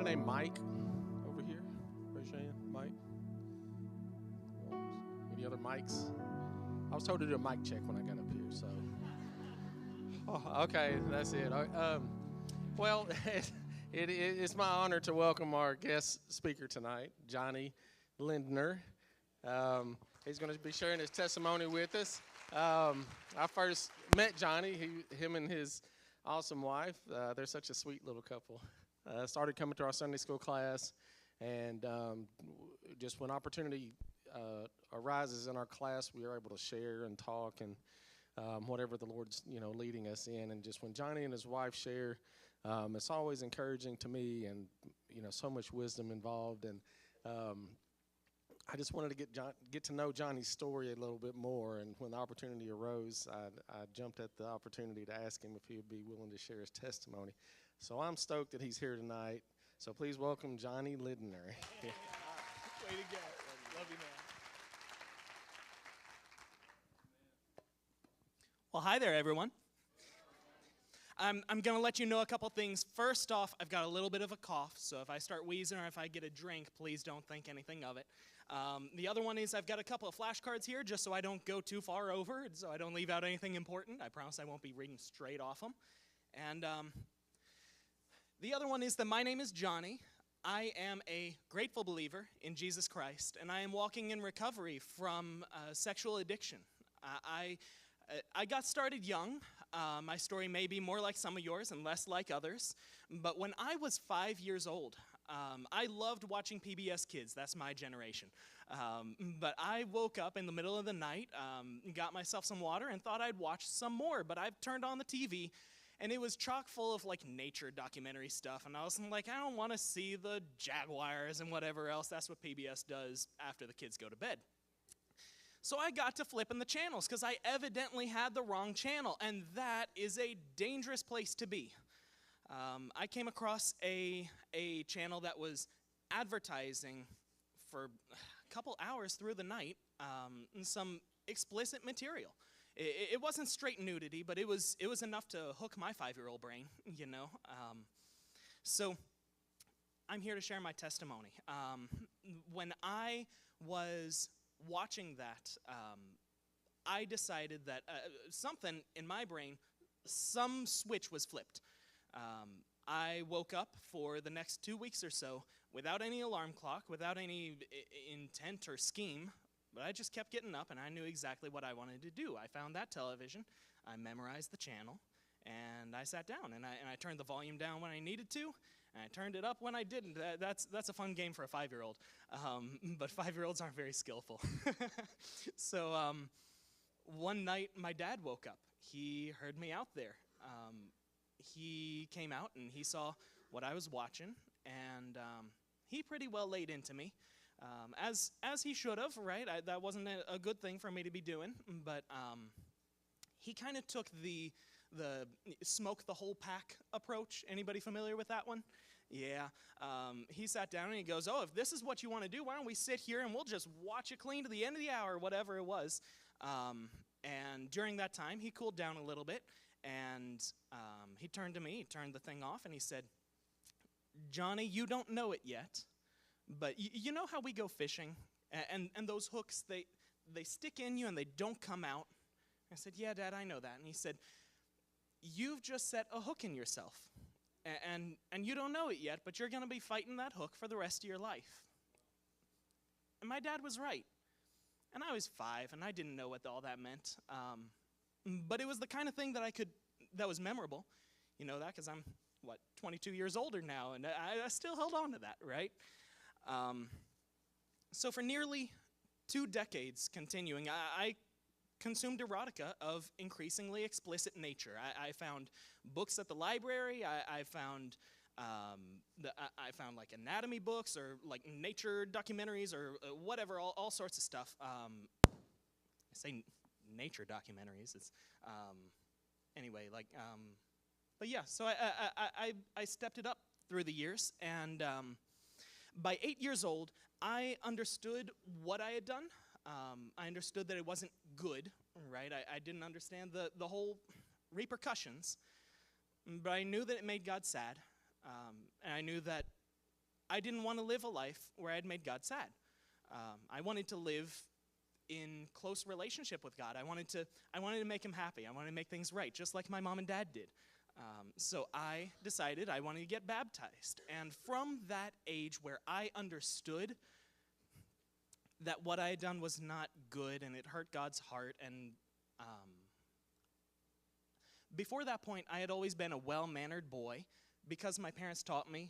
named Mike over here? Raise your hand, Mike. Any other mics? I was told to do a mic check when I got up here, so. Oh, okay, that's it. Well, it's my honor to welcome our guest speaker tonight, Johnny Lindner. He's going to be sharing his testimony with us. I first met Johnny, him and his awesome wife. They're such a sweet little couple. Started coming to our Sunday school class, and just when opportunity arises in our class, we are able to share and talk and whatever the Lord's leading us in. And just when Johnny and his wife share, it's always encouraging to me, and so much wisdom involved. And I just wanted to get to know Johnny's story a little bit more. And when the opportunity arose, I jumped at the opportunity to ask him if he would be willing to share his testimony. So I'm stoked that he's here tonight. So please welcome Johnny Lindner. Way to go. Love you, man. Well, hi there, everyone. I'm going to let you know a couple things. First off, I've got a little bit of a cough, so if I start wheezing or if I get a drink, please don't think anything of it. The other one is I've got a couple of flashcards here just so I don't go too far over, and so I don't leave out anything important. I promise I won't be reading straight off them. And the other one is that my name is Johnny. I am a grateful believer in Jesus Christ, and I am walking in recovery from sexual addiction. I got started young. My story may be more like some of yours and less like others, but when I was 5 years old, I loved watching PBS Kids. That's my generation. But I woke up in the middle of the night, got myself some water, and thought I'd watch some more, but I turned on the TV, and it was chock full of nature documentary stuff, and I was like, I don't want to see the jaguars and whatever else. That's what PBS does after the kids go to bed. So I got to flipping the channels because I evidently had the wrong channel, and that is a dangerous place to be. I came across a channel that was advertising for a couple hours through the night some explicit material. It wasn't straight nudity, but it was enough to hook my 5-year-old brain, So I'm here to share my testimony. When I was watching that, I decided that something in my brain, some switch was flipped. I woke up for the next 2 weeks or so without any alarm clock, without any intent or scheme, but I just kept getting up, and I knew exactly what I wanted to do. I found that television, I memorized the channel, and I sat down, and I turned the volume down when I needed to, and I turned it up when I didn't. That's a fun game for a 5-year-old, but 5-year-olds aren't very skillful. So one night, my dad woke up. He heard me out there. He came out, and he saw what I was watching, and he pretty well laid into me. As he should have, right? That wasn't a good thing for me to be doing, but he kind of took the smoke the whole pack approach. Anybody familiar with that one? Yeah. He sat down and he goes, if this is what you want to do, why don't we sit here and we'll just watch it clean to the end of the hour, whatever it was. And during that time, he cooled down a little bit, and he turned to me, he turned the thing off, and he said, Johnny, you don't know it yet, but you know how we go fishing, and those hooks, they stick in you and they don't come out? I said, yeah, Dad, I know that. And he said, you've just set a hook in yourself, and you don't know it yet, but you're going to be fighting that hook for the rest of your life. And my dad was right. And I was 5, and I didn't know what all that meant. But it was the kind of thing that was memorable. You know that because I'm, 22 years older now, and I still held on to that, right? So for nearly 2 decades continuing, I consumed erotica of increasingly explicit nature. I found books at the library. I found like anatomy books or like nature documentaries or whatever, all sorts of stuff. I say nature documentaries. It's anyway, but yeah. So I stepped it up through the years, and by 8 years old, I understood what I had done. I understood that it wasn't good, right? I didn't understand the whole repercussions, but I knew that it made God sad, and I knew that I didn't want to live a life where I had made God sad. I wanted to live in close relationship with God. I wanted to make him happy. I wanted to make things right, just like my mom and dad did. So I decided I wanted to get baptized. And from that age where I understood that what I had done was not good and it hurt God's heart, and before that point, I had always been a well-mannered boy because my parents taught me.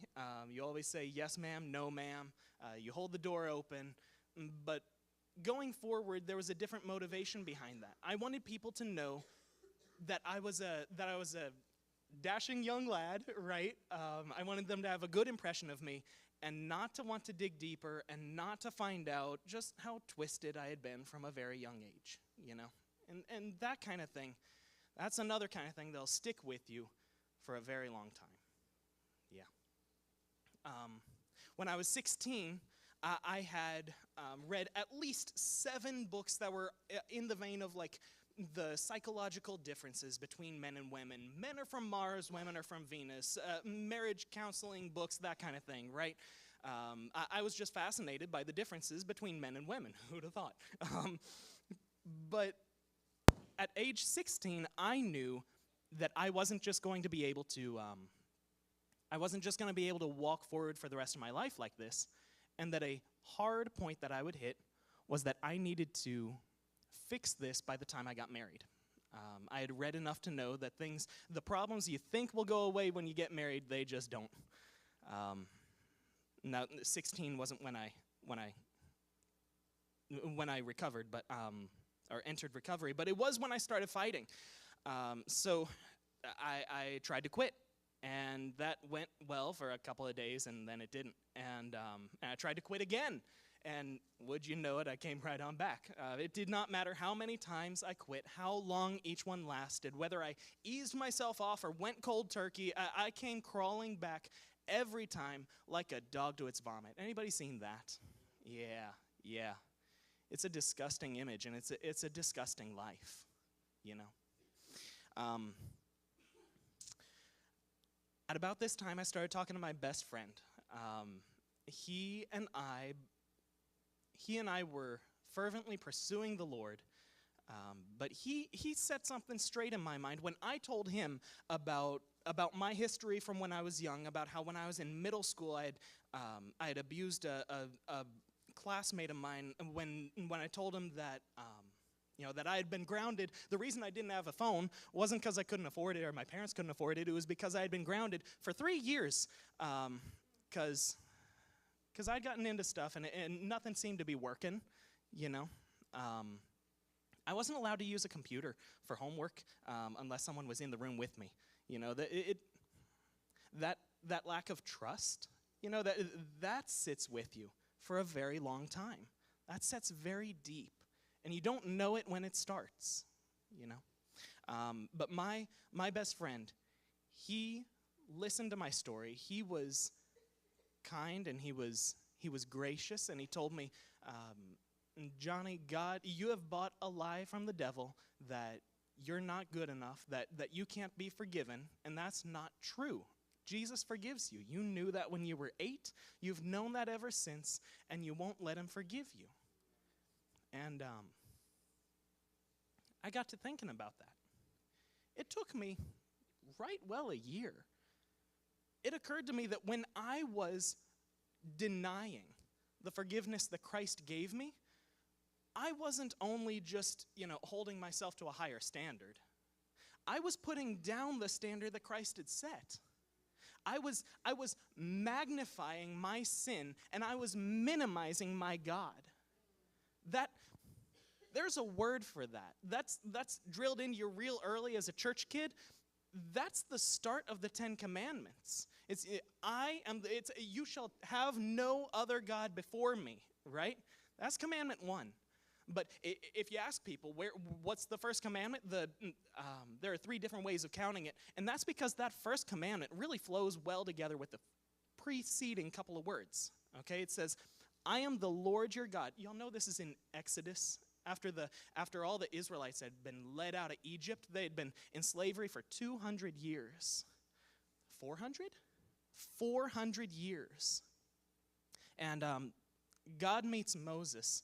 You always say, yes, ma'am, no, ma'am. You hold the door open. But going forward, there was a different motivation behind that. I wanted people to know that I was a dashing young lad, right? I wanted them to have a good impression of me and not to want to dig deeper and not to find out just how twisted I had been from a very young age, you know? And that kind of thing, that's another kind of thing that'll stick with you for a very long time. Yeah. When I was 16, I had read at least 7 books that were in the vein of like the psychological differences between men and women. Men are from Mars, women are from Venus, marriage counseling books, that kind of thing, right? I was just fascinated by the differences between men and women. Who'd have thought? But at age 16, I knew that I wasn't just going to be able to walk forward for the rest of my life like this, and that a hard point that I would hit was that I needed to fix this by the time I got married. I had read enough to know that the problems you think will go away when you get married, they just don't. Now, 16 wasn't when I recovered, but or entered recovery, but it was when I started fighting. So I tried to quit. And that went well for a couple of days, and then it didn't. And I tried to quit again. And would you know it, I came right on back. It did not matter how many times I quit, how long each one lasted, whether I eased myself off or went cold turkey, I came crawling back every time like a dog to its vomit. Anybody seen that? Yeah. It's a disgusting image, and it's a disgusting life, you know. At about this time, I started talking to my best friend. He and I were fervently pursuing the Lord, but he set something straight in my mind when I told him about my history from when I was young, about how when I was in middle school I had abused a classmate of mine. When I told him that that I had been grounded. The reason I didn't have a phone wasn't because I couldn't afford it or my parents couldn't afford it. It was because I had been grounded for 3 years because I'd gotten into stuff and nothing seemed to be working, you know. I wasn't allowed to use a computer for homework unless someone was in the room with me. You know, that lack of trust, you know, that sits with you for a very long time. That sets very deep. And you don't know it when it starts, you know. But my best friend, he listened to my story. He was kind and he was gracious, and he told me, Johnny, God, you have bought a lie from the devil that you're not good enough, that you can't be forgiven, and that's not true. Jesus forgives you. You knew that when you were 8. You've known that ever since, and you won't let him forgive you. And I got to thinking about that. It took me right well a year. It occurred to me that when I was denying the forgiveness that Christ gave me, I wasn't only just, holding myself to a higher standard. I was putting down the standard that Christ had set. I was magnifying my sin, and I was minimizing my God. There's a word for that. That's drilled into you real early as a church kid. That's the start of the 10 Commandments. You shall have no other God before me, right? That's commandment 1. But if you ask people, what's the first commandment? There are 3 different ways of counting it. And that's because that first commandment really flows well together with the preceding couple of words. Okay, it says, I am the Lord your God. Y'all know this is in Exodus. After all the Israelites had been led out of Egypt, they had been in slavery for 200 years. 400? 400 years. And God meets Moses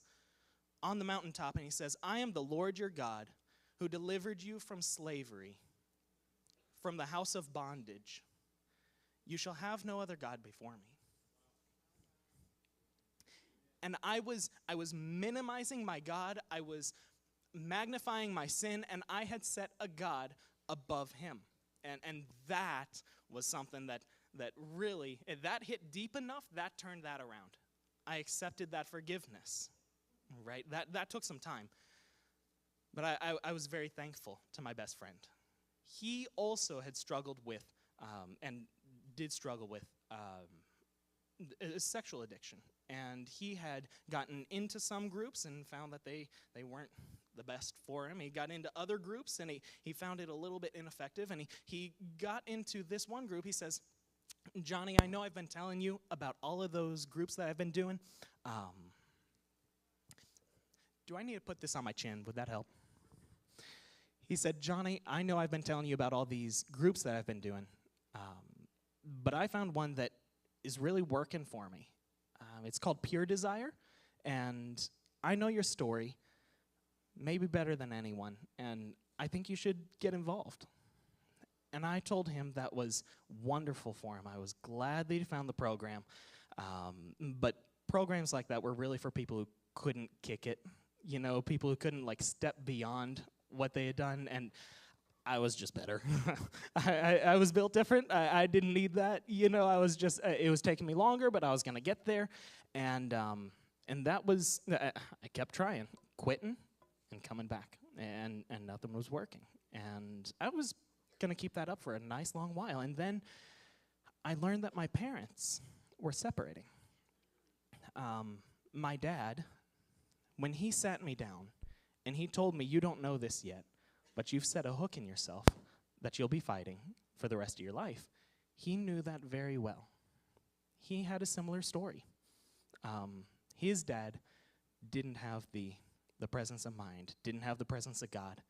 on the mountaintop, and he says, I am the Lord your God who delivered you from slavery, from the house of bondage. You shall have no other God before me. And I was minimizing my God. I was magnifying my sin, and I had set a God above him. And that was something that really, if that hit deep enough, that turned that around. I accepted that forgiveness, right? That took some time. But I was very thankful to my best friend. He also had struggled with, and did struggle with, sexual addiction. And he had gotten into some groups and found that they weren't the best for him. He got into other groups, and he found it a little bit ineffective. And he got into this one group. He says, Johnny, I know I've been telling you about all of those groups that I've been doing. Do I need to put this on my chin? Would that help? He said, Johnny, I know I've been telling you about all these groups that I've been doing, but I found one that is really working for me. It's called Pure Desire, and I know your story maybe better than anyone, and I think you should get involved. And I told him that was wonderful for him. I was glad that he found the program, but programs like that were really for people who couldn't kick it, you know, people who couldn't like step beyond what they had done, and I was just better. I was built different. I didn't need that. You know, I was just, it was taking me longer, but I was going to get there. And that was, I kept trying, quitting and coming back. And nothing was working. And I was going to keep that up for a nice long while. And then I learned that my parents were separating. My dad, when he sat me down and he told me, you don't know this yet, but you've set a hook in yourself that you'll be fighting for the rest of your life. He knew that very well. He had a similar story. His dad didn't have the presence of mind, didn't have the presence of God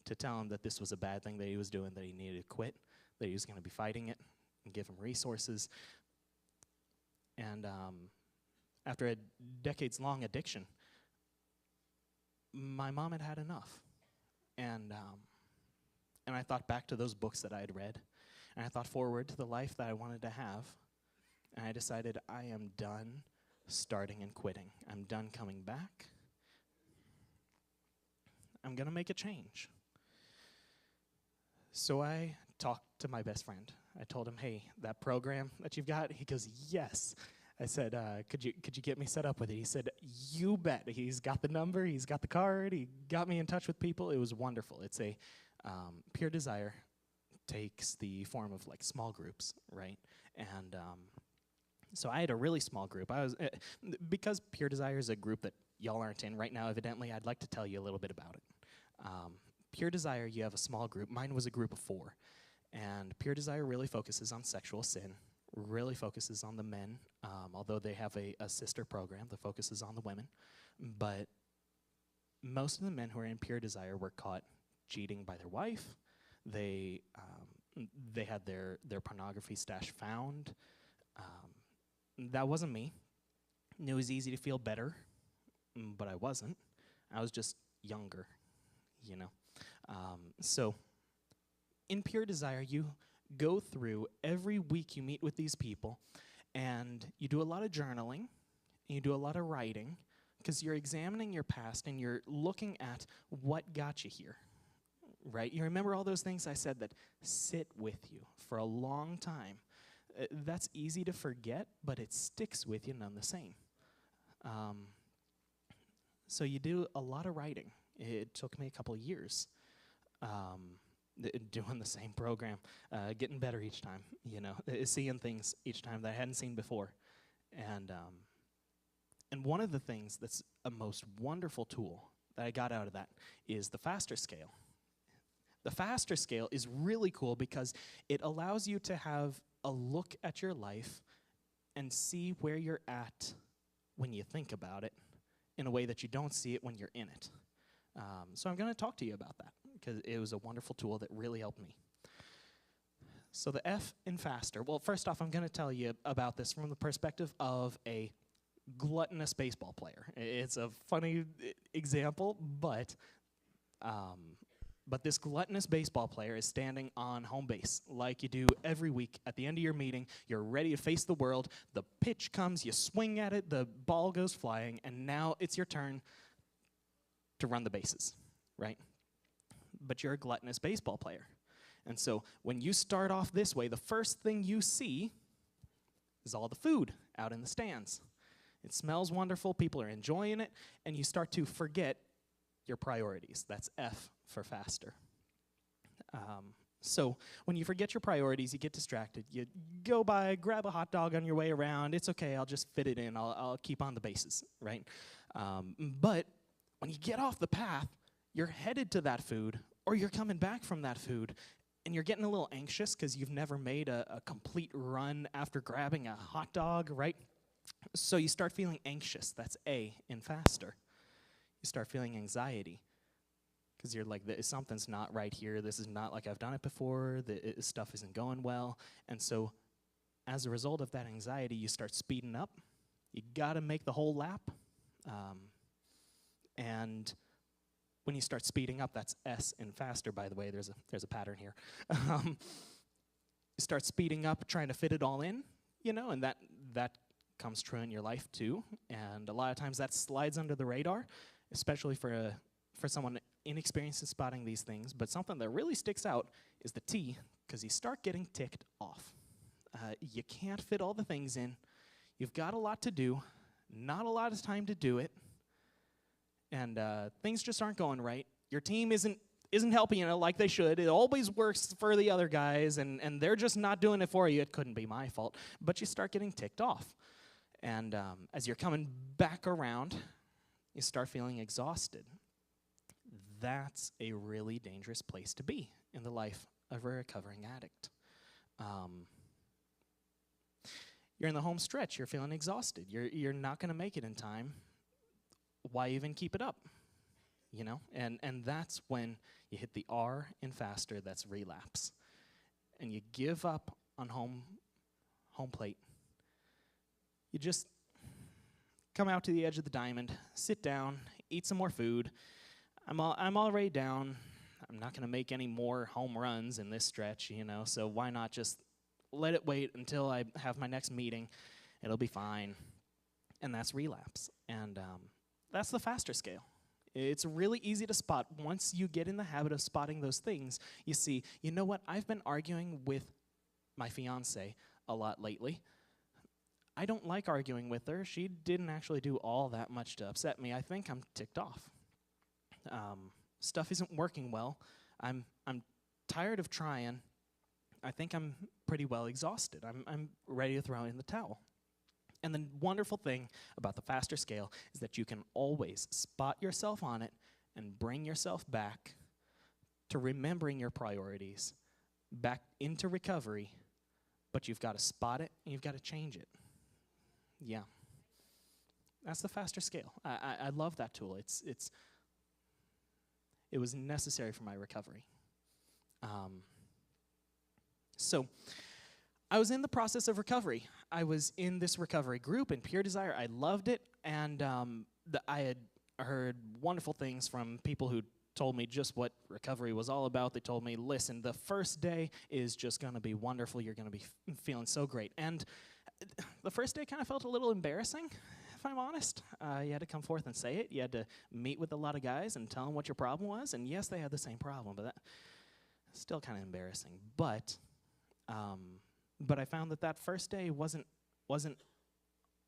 to tell him that this was a bad thing that he was doing, that he needed to quit, that he was going to be fighting it, and give him resources. And after a decades-long addiction, my mom had had enough. And I thought back to those books that I had read, and I thought forward to the life that I wanted to have, and I decided I am done starting and quitting. I'm done coming back. I'm going to make a change. So I talked to my best friend. I told him, hey, that program that you've got? He goes, yes. I said, could you get me set up with it? He said, you bet. He's got the number, he's got the card, he got me in touch with people. It was wonderful. It's a Pure Desire takes the form of like small groups, right? And so I had a really small group. I was because Pure Desire is a group that y'all aren't in right now, evidently, I'd like to tell you a little bit about it. Pure Desire, you have a small group. Mine was a group of 4. And Pure Desire really focuses on sexual sin, really focuses on the men, although they have a sister program that focuses on the women. But most of the men who are in Pure Desire were caught cheating by their wife. They had their pornography stash found. That wasn't me. It was easy to feel better, but I wasn't. I was just younger, you know. So in Pure Desire, you go through every week, you meet with these people, and you do a lot of journaling, and you do a lot of writing, because you're examining your past and you're looking at what got you here, right? You remember all those things I said that sit with you for a long time. That's easy to forget, but it sticks with you none the same. So you do a lot of writing. It took me a couple of years. Doing the same program, getting better each time, you know, seeing things each time that I hadn't seen before. And one of the things that's a most wonderful tool that I got out of that is the FASTER scale. The FASTER scale is really cool because it allows you to have a look at your life and see where you're at when you think about it in a way that you don't see it when you're in it. So I'm going to talk to you about that because it was a wonderful tool that really helped me. So the F in FASTER. Well, first off, I'm going to tell you about this from the perspective of a gluttonous baseball player. It's a funny example, but this gluttonous baseball player is standing on home base like you do every week. At the end of your meeting, you're ready to face the world. The pitch comes, you swing at it, the ball goes flying, and now it's your turn to run the bases, right? But you're a gluttonous baseball player. And so when you start off this way, the first thing you see is all the food out in the stands. It smells wonderful, people are enjoying it, and you start to forget your priorities. That's F for faster. So when you forget your priorities, you get distracted. You go by, grab a hot dog on your way around. It's okay, I'll just fit it in. I'll keep on the bases, right? But when you get off the path, you're headed to that food, or you're coming back from that food, and you're getting a little anxious because you've never made a complete run after grabbing a hot dog, right? So you start feeling anxious. That's A in faster. You start feeling anxiety because you're like, something's not right here. This is not like I've done it before. This stuff isn't going well. And so as a result of that anxiety, you start speeding up. You got to make the whole lap. And when you start speeding up, that's S in faster, by the way. There's a pattern here. You start speeding up, trying to fit it all in, and that comes true in your life too. And a lot of times that slides under the radar, especially for someone inexperienced in spotting these things. But something that really sticks out is the T, because you start getting ticked off. You can't fit all the things in. You've got a lot to do, not a lot of time to do it, and things just aren't going right. Your team isn't helping you like they should. It always works for the other guys, and they're just not doing it for you. It couldn't be my fault. But you start getting ticked off. And as you're coming back around, you start feeling exhausted. That's a really dangerous place to be in the life of a recovering addict. You're in the home stretch. You're feeling exhausted. You're not going to make it in time. Why even keep it up? And that's when you hit the R in faster. That's relapse. And you give up on home plate. You just come out to the edge of the diamond, sit down, eat some more food. I'm already down. I'm not going to make any more home runs in this stretch, so why not just let it wait until I have my next meeting? It'll be fine. And that's relapse. And that's the faster scale. It's really easy to spot. Once you get in the habit of spotting those things, you see, you know what? I've been arguing with my fiance a lot lately. I don't like arguing with her. She didn't actually do all that much to upset me. I think I'm ticked off. Stuff isn't working well. I'm tired of trying. I think I'm pretty well exhausted. I'm ready to throw in the towel. And the wonderful thing about the faster scale is that you can always spot yourself on it and bring yourself back to remembering your priorities, back into recovery, but you've got to spot it and you've got to change it. Yeah. That's the faster scale. I love that tool. It was necessary for my recovery. So I was in the process of recovery. I was in this recovery group in Pure Desire. I loved it, and I had heard wonderful things from people who told me just what recovery was all about. They told me, listen, the first day is just going to be wonderful. You're going to be feeling so great. And the first day kind of felt a little embarrassing, if I'm honest. You had to come forth and say it. You had to meet with a lot of guys and tell them what your problem was. And yes, they had the same problem, but that's still kind of embarrassing. But I found that first day wasn't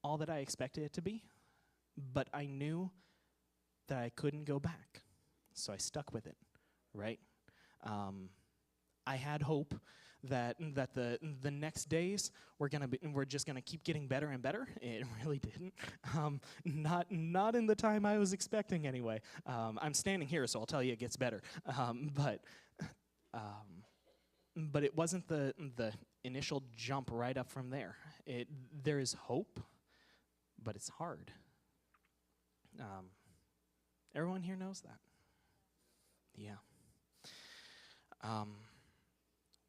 all that I expected it to be. But I knew that I couldn't go back, so I stuck with it, right? I had hope that the next days we're just gonna keep getting better and better. It really didn't. Not in the time I was expecting anyway. I'm standing here, so I'll tell you it gets better. But it wasn't the initial jump right up from there. There is hope, but it's hard. Everyone here knows that. Yeah.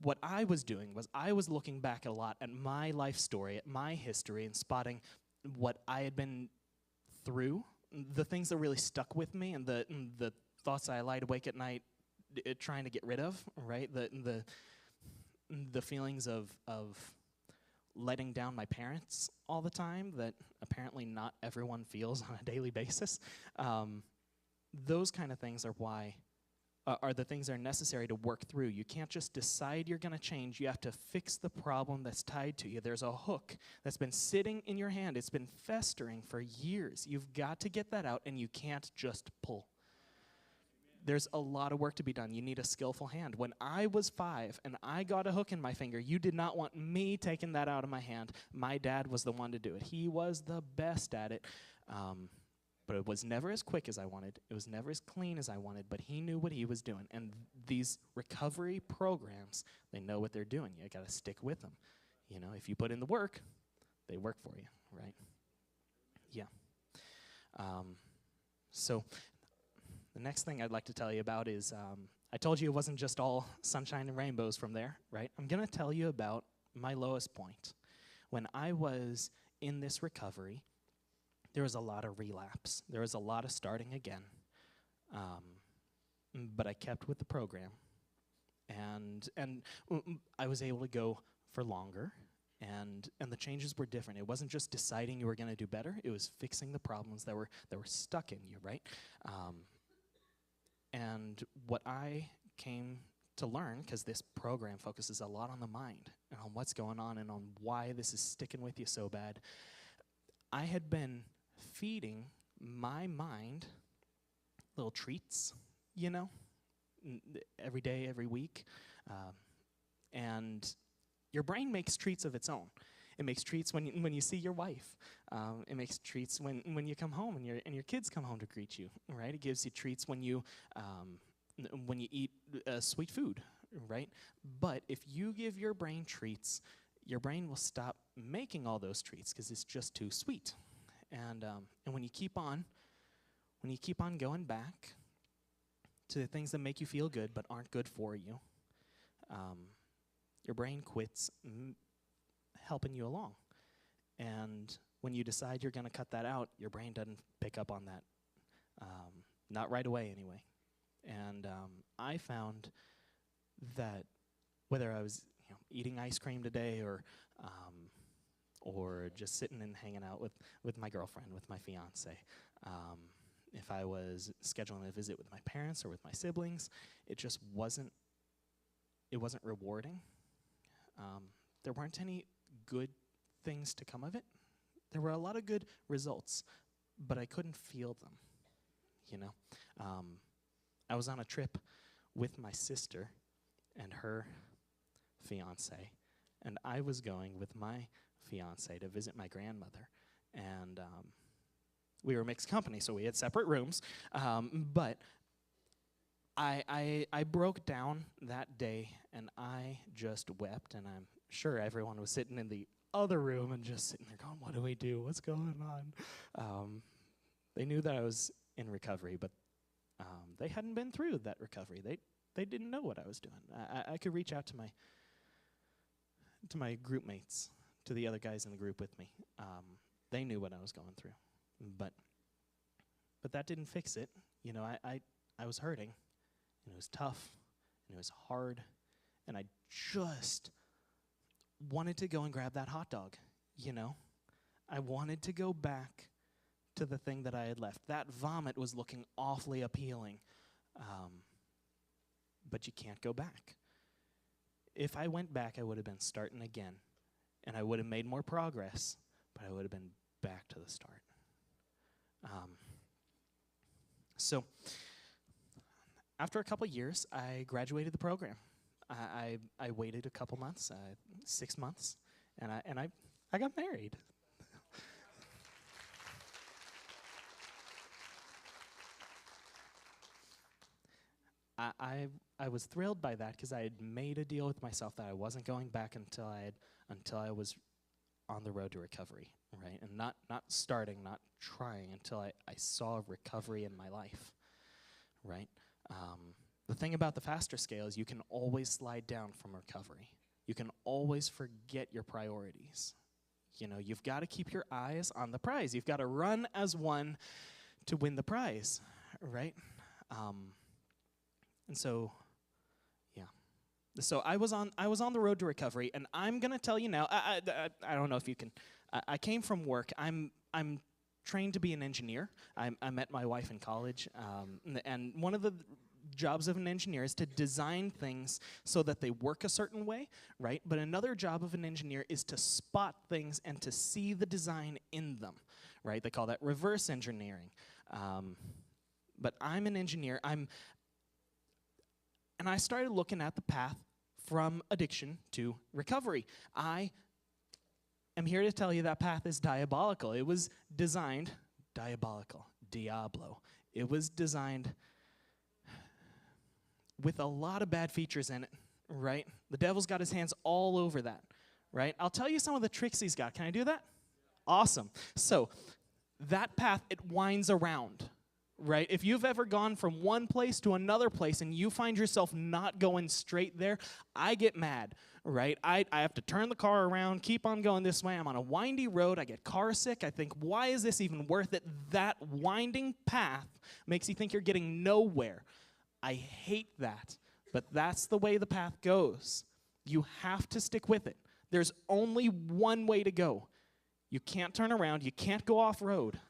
What I was doing was I was looking back a lot at my life story, at my history, and spotting, what I had been through, the things that really stuck with me, and the thoughts I lied awake at night trying to get rid of, right? The feelings of letting down my parents all the time that apparently not everyone feels on a daily basis. Those kind of things are the things that are necessary to work through. You can't just decide you're going to change. You have to fix the problem that's tied to you. There's a hook that's been sitting in your hand. It's been festering for years. You've got to get that out, and you can't just pull. There's a lot of work to be done. You need a skillful hand. When I was 5 and I got a hook in my finger, you did not want me taking that out of my hand. My dad was the one to do it. He was the best at it. But it was never as quick as I wanted. It was never as clean as I wanted, but he knew what he was doing. And these recovery programs, they know what they're doing. You got to stick with them. You know, if you put in the work, they work for you, right? Yeah. So the next thing I'd like to tell you about is, I told you it wasn't just all sunshine and rainbows from there, right? I'm going to tell you about my lowest point. When I was in this recovery, there was a lot of relapse. There was a lot of starting again. But I kept with the program. And I was able to go for longer. And the changes were different. It wasn't just deciding you were going to do better. It was fixing the problems that were stuck in you, right? And what I came to learn, because this program focuses a lot on the mind and on what's going on and on why this is sticking with you so bad, I had been feeding my mind little treats, you know, every day, every week. And your brain makes treats of its own. It makes treats when you see your wife. It makes treats when you come home and your kids come home to greet you, right? It gives you treats when you eat sweet food, right? But if you give your brain treats, your brain will stop making all those treats because it's just too sweet. And when you keep on going back to the things that make you feel good but aren't good for you, your brain quits helping you along. And when you decide you're going to cut that out, your brain doesn't pick up on that, not right away anyway. And I found that whether I was eating ice cream today or just sitting and hanging out with my girlfriend, with my fiance. If I was scheduling a visit with my parents or with my siblings, it just wasn't rewarding. There weren't any good things to come of it. There were a lot of good results, but I couldn't feel them, you know. I was on a trip with my sister and her fiance, and I was going with my fiance to visit my grandmother, and we were mixed company, so we had separate rooms, but I broke down that day, and I just wept, and I'm sure everyone was sitting in the other room and just sitting there going, what do we do? What's going on? They knew that I was in recovery, but they hadn't been through that recovery. They didn't know what I was doing. I could reach out to my group mates, to the other guys in the group with me. They knew what I was going through, but that didn't fix it. You know, I was hurting, and it was tough, and it was hard, and I just wanted to go and grab that hot dog, you know. I wanted to go back to the thing that I had left. That vomit was looking awfully appealing, but you can't go back. If I went back, I would have been starting again, and I would have made more progress, but I would have been back to the start. So after a couple years, I graduated the program. I waited a couple months, 6 months, and I got married. I was thrilled by that because I had made a deal with myself that I wasn't going back until I was on the road to recovery, right? And not starting, not trying until I saw recovery in my life, right? The thing about the FASTER scale is you can always slide down from recovery. You can always forget your priorities, You've got to keep your eyes on the prize. You've got to run as one to win the prize, right? And so, yeah. So I was on the road to recovery, and I'm gonna tell you now. I don't know if you can. I came from work. I'm trained to be an engineer. I met my wife in college, and one of the jobs of an engineer is to design things so that they work a certain way, right? But another job of an engineer is to spot things and to see the design in them, right? They call that reverse engineering. But I'm an engineer. And I started looking at the path from addiction to recovery. I am here to tell you that path is diabolical. It was designed, diabolical, Diablo. It was designed with a lot of bad features in it, right? The devil's got his hands all over that, right? I'll tell you some of the tricks he's got. Can I do that? Awesome. So that path, it winds around, right? If you've ever gone from one place to another place and you find yourself not going straight there, I get mad, right? I have to turn the car around, keep on going this way. I'm on a windy road. I get car sick. I think, why is this even worth it? That winding path makes you think you're getting nowhere. I hate that, but that's the way the path goes. You have to stick with it. There's only one way to go. You can't turn around. You can't go off-road.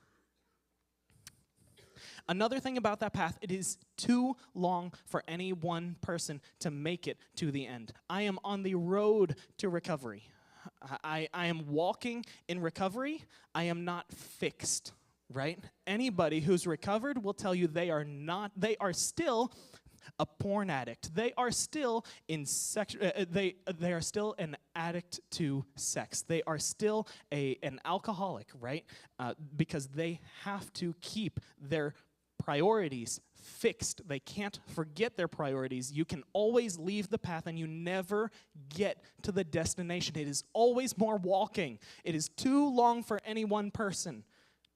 Another thing about that path, it is too long for any one person to make it to the end. I am on the road to recovery. I am walking in recovery. I am not fixed, right? Anybody who's recovered will tell you they are still a porn addict. They are still in sex. They are still an addict to sex. They are still an alcoholic, right? Because they have to keep their priorities fixed. They can't forget their priorities. You can always leave the path and you never get to the destination. It is always more walking. It is too long for any one person.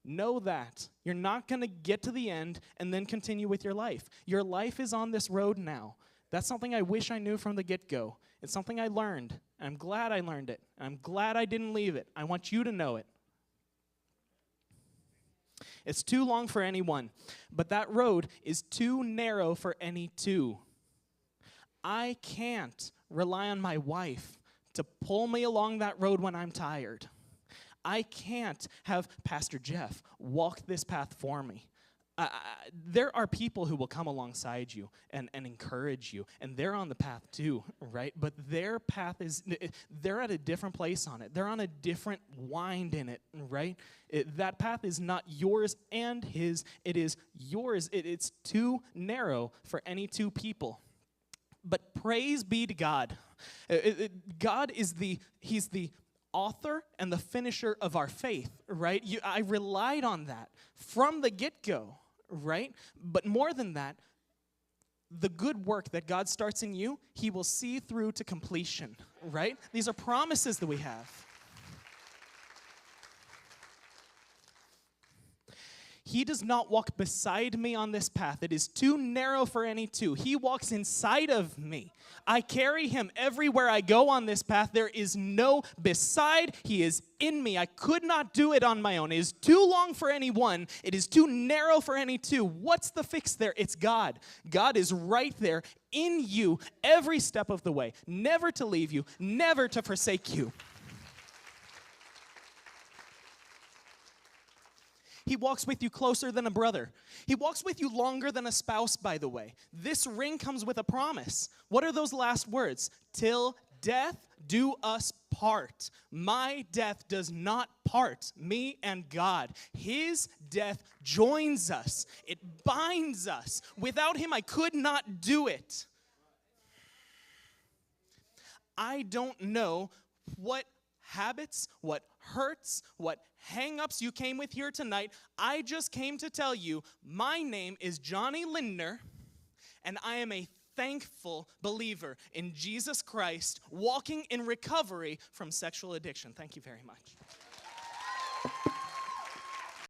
Know that. You're not going to get to the end and then continue with your life. Your life is on this road now. That's something I wish I knew from the get-go. It's something I learned. And I'm glad I learned it. I'm glad I didn't leave it. I want you to know it. It's too long for anyone, but that road is too narrow for any two. I can't rely on my wife to pull me along that road when I'm tired. I can't have Pastor Jeff walk this path for me. There are people who will come alongside you and encourage you, and they're on the path too, right? But their path they're at a different place on it. They're on a different wind in it, right? That path is not yours and his. It is yours. It's too narrow for any two people. But praise be to God. God is He's the author and the finisher of our faith, right? I relied on that from the get-go, right? But more than that, the good work that God starts in you, he will see through to completion, right? These are promises that we have. He does not walk beside me on this path. It is too narrow for any two. He walks inside of me. I carry him everywhere I go on this path. There is no beside. He is in me. I could not do it on my own. It is too long for any one. It is too narrow for any two. What's the fix there? It's God. God is right there in you every step of the way, never to leave you, never to forsake you. He walks with you closer than a brother. He walks with you longer than a spouse, by the way. This ring comes with a promise. What are those last words? Till death do us part. My death does not part me and God. His death joins us. It binds us. Without him, I could not do it. I don't know what habits, what hurts, what hang-ups you came with here tonight. I just came to tell you, my name is Johnny Lindner, and I am a thankful believer in Jesus Christ, walking in recovery from sexual addiction. Thank you very much.